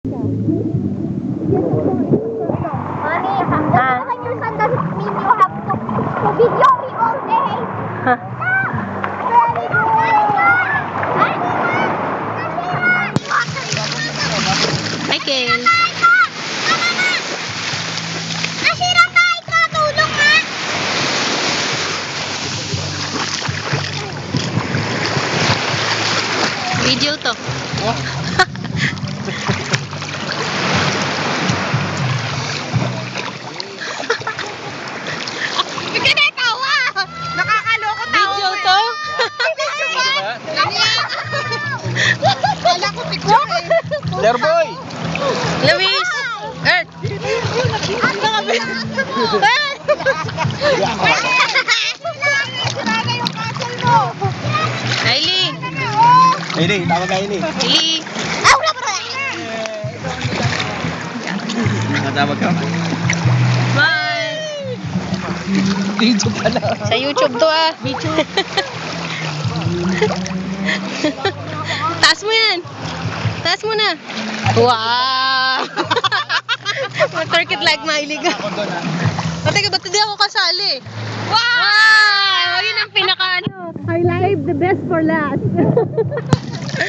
Your son doesn't mean you have to video me all day. Very good. Hi, Kel. Nasira tayo ka, tulong nga. Video to. Tawa! Nakakaloko tawa. Video to? Kala ko picture eh. Lerboy! Luis! Earth! Hailey! Hailey, tawag ka Hailey. Hailey! Nakatawag ka. Bye! Video pala. Sa YouTube to ah. Video. Taas mo yan. Taas mo na. Wow! Mag-twerk it like Miley ka. Teka, ba't hindi ako kasali? Wow! Yun ang pinaka ano. I live the best for last.